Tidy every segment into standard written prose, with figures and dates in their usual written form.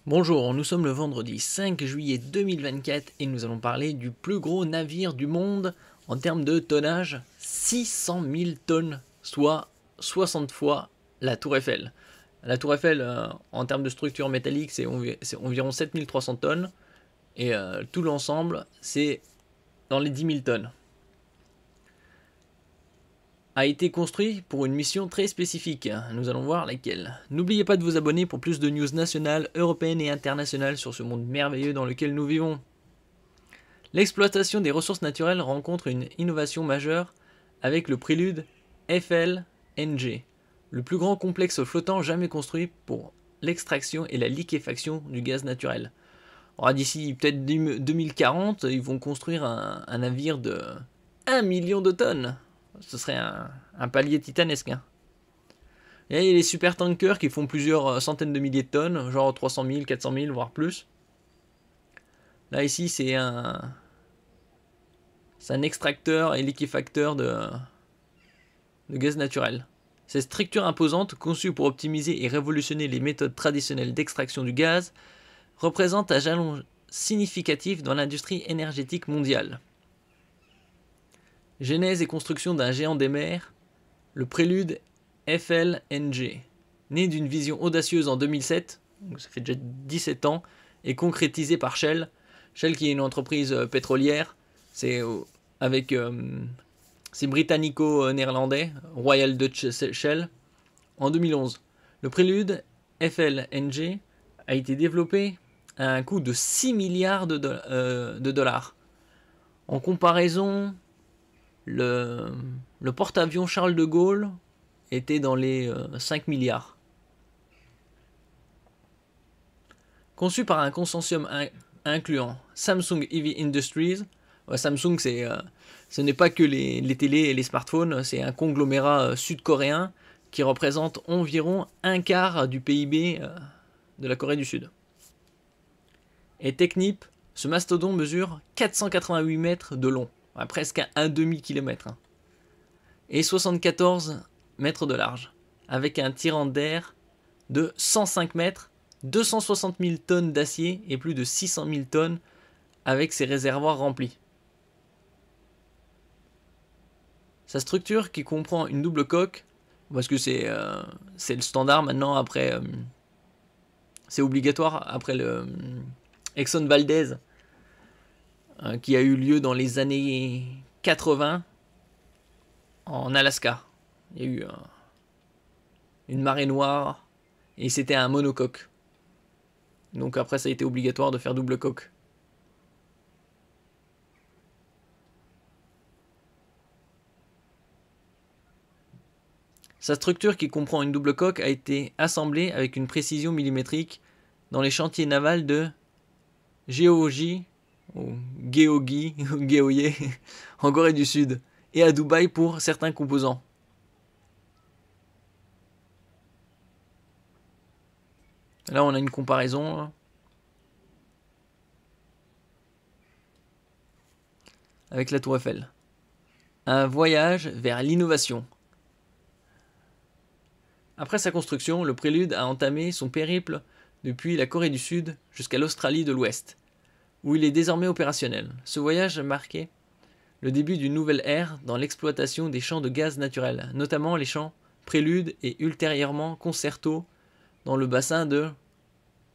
Bonjour, nous sommes le vendredi 5 juillet 2024 et nous allons parler du plus gros navire du monde en termes de tonnage, 600 000 tonnes, soit 60 fois la Tour Eiffel. La Tour Eiffel, en termes de structure métallique, c'est environ 7300 tonnes et tout l'ensemble, c'est dans les 10 000 tonnes. A été construit pour une mission très spécifique. Nous allons voir laquelle. N'oubliez pas de vous abonner pour plus de news nationales, européennes et internationales sur ce monde merveilleux dans lequel nous vivons. L'exploitation des ressources naturelles rencontre une innovation majeure avec le prélude FLNG, le plus grand complexe flottant jamais construit pour l'extraction et la liquéfaction du gaz naturel. D'ici peut-être 2040, ils vont construire un navire de 1 million de tonnes. Ce serait un palier titanesque. Hein. Et il y a les super tankers qui font plusieurs centaines de milliers de tonnes, genre 300 000, 400 000, voire plus. Là, ici, c'est un extracteur et liquéfacteur de gaz naturel. Cette structure imposante, conçue pour optimiser et révolutionner les méthodes traditionnelles d'extraction du gaz, représente un jalon significatif dans l'industrie énergétique mondiale. Genèse et construction d'un géant des mers, le prélude FLNG, né d'une vision audacieuse en 2007, donc ça fait déjà 17 ans, et concrétisé par Shell. Shell qui est une entreprise pétrolière, c'est britannico-néerlandais, Royal Dutch Shell, en 2011. Le prélude FLNG a été développé à un coût de 6 milliards de dollars. En comparaison, le porte-avions Charles de Gaulle était dans les 5 milliards. Conçu par un consortium incluant Samsung Heavy Industries, Samsung ce n'est pas que les télés et les smartphones, c'est un conglomérat sud-coréen qui représente environ un quart du PIB de la Corée du Sud. Et Technip, ce mastodon mesure 488 mètres de long, presque un demi-kilomètre, et 74 mètres de large, avec un tirant d'air de 105 mètres, 260 000 tonnes d'acier et plus de 600 000 tonnes avec ses réservoirs remplis. Sa structure qui comprend une double coque, parce que c'est le standard maintenant, après c'est obligatoire après le Exxon Valdez qui a eu lieu dans les années 80 en Alaska. Il y a eu une marée noire et c'était un monocoque. Donc après ça a été obligatoire de faire double coque. Sa structure qui comprend une double coque a été assemblée avec une précision millimétrique dans les chantiers navals de Gyeonggi, ou Gyeonggi, Gyeonggi, en Corée du Sud, et à Dubaï pour certains composants. Là, on a une comparaison avec la Tour Eiffel. Un voyage vers l'innovation. Après sa construction, le Prélude a entamé son périple depuis la Corée du Sud jusqu'à l'Australie de l'Ouest, où il est désormais opérationnel. Ce voyage a marqué le début d'une nouvelle ère dans l'exploitation des champs de gaz naturel, notamment les champs Prélude et ultérieurement Concerto dans le bassin de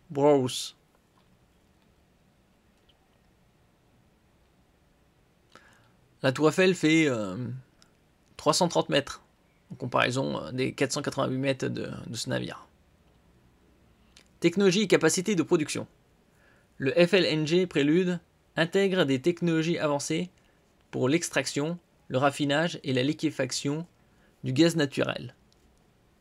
Browse. La Tour Eiffel fait 330 mètres, en comparaison des 488 mètres de ce navire. Technologie et capacité de production. Le FLNG Prélude intègre des technologies avancées pour l'extraction, le raffinage et la liquéfaction du gaz naturel.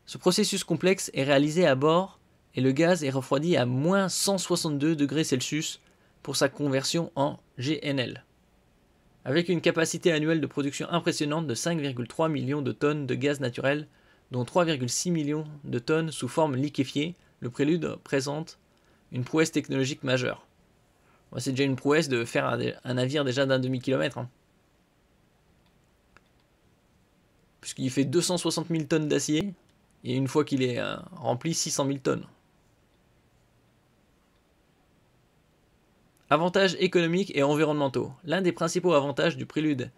Ce processus complexe est réalisé à bord et le gaz est refroidi à moins 162 degrés Celsius pour sa conversion en GNL. Avec une capacité annuelle de production impressionnante de 5,3 millions de tonnes de gaz naturel, dont 3,6 millions de tonnes sous forme liquéfiée, le Prélude présente une prouesse technologique majeure. C'est déjà une prouesse de faire un navire déjà d'un demi-kilomètre. Puisqu'il fait 260 000 tonnes d'acier, et une fois qu'il est rempli, 600 000 tonnes. Avantages économiques et environnementaux. L'un des principaux avantages du Prélude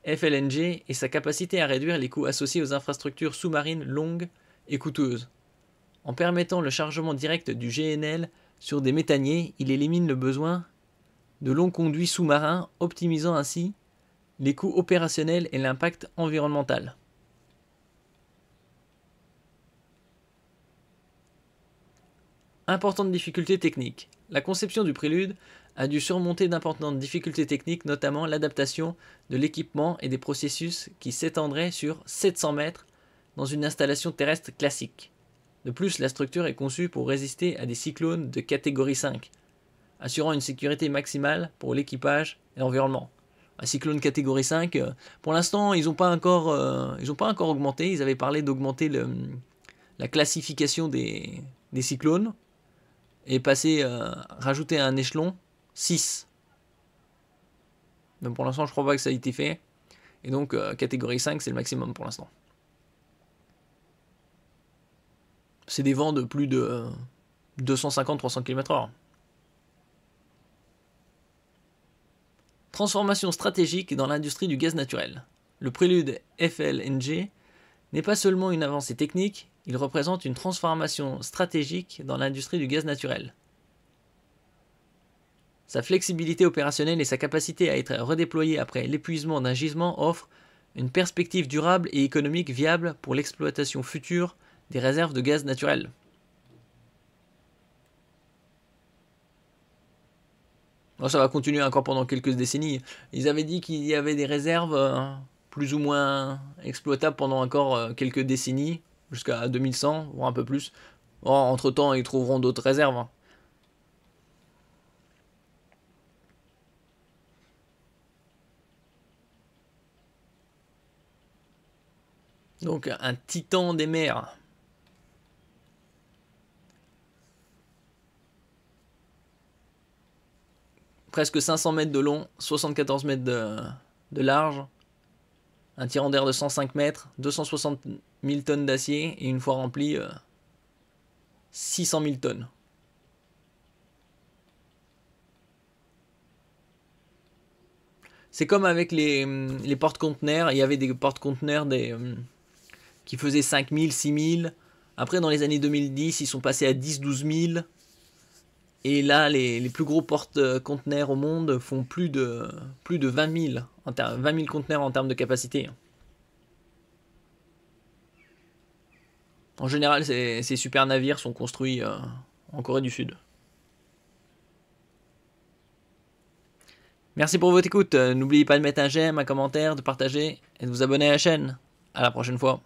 FLNG est sa capacité à réduire les coûts associés aux infrastructures sous-marines longues et coûteuses. En permettant le chargement direct du GNL sur des méthaniers, il élimine le besoin de longs conduits sous-marins, optimisant ainsi les coûts opérationnels et l'impact environnemental. Importantes difficultés techniques. La conception du Prélude a dû surmonter d'importantes difficultés techniques, notamment l'adaptation de l'équipement et des processus qui s'étendraient sur 700 mètres dans une installation terrestre classique. De plus, la structure est conçue pour résister à des cyclones de catégorie 5, assurant une sécurité maximale pour l'équipage et l'environnement. Un cyclone catégorie 5, pour l'instant, ils n'ont pas encore augmenté. Ils avaient parlé d'augmenter la classification des cyclones et rajouter un échelon 6. Mais pour l'instant, je ne crois pas que ça a été fait. Et donc, catégorie 5, c'est le maximum pour l'instant. C'est des vents de plus de 250-300 km/h. Transformation stratégique dans l'industrie du gaz naturel. Le Prélude FLNG n'est pas seulement une avancée technique, il représente une transformation stratégique dans l'industrie du gaz naturel. Sa flexibilité opérationnelle et sa capacité à être redéployée après l'épuisement d'un gisement offrent une perspective durable et économique viable pour l'exploitation future des réserves de gaz naturel. Bon, ça va continuer encore pendant quelques décennies. Ils avaient dit qu'il y avait des réserves plus ou moins exploitables pendant encore quelques décennies, jusqu'à 2100, voire un peu plus. Bon, entre-temps, ils trouveront d'autres réserves. Donc, un titan des mers. Presque 500 mètres de long, 74 mètres de large. Un tirant d'air de 105 mètres, 260 000 tonnes d'acier et une fois rempli, 600 000 tonnes. C'est comme avec les porte-conteneurs. Il y avait des porte-conteneurs qui faisaient 5 000, 6 000. Après, dans les années 2010, ils sont passés à 10, 12 000. Et là, les plus gros porte-conteneurs au monde font plus de 20 000, 20 000 conteneurs en termes de capacité. En général, ces super navires sont construits en Corée du Sud. Merci pour votre écoute. N'oubliez pas de mettre un j'aime, un commentaire, de partager et de vous abonner à la chaîne. À la prochaine fois.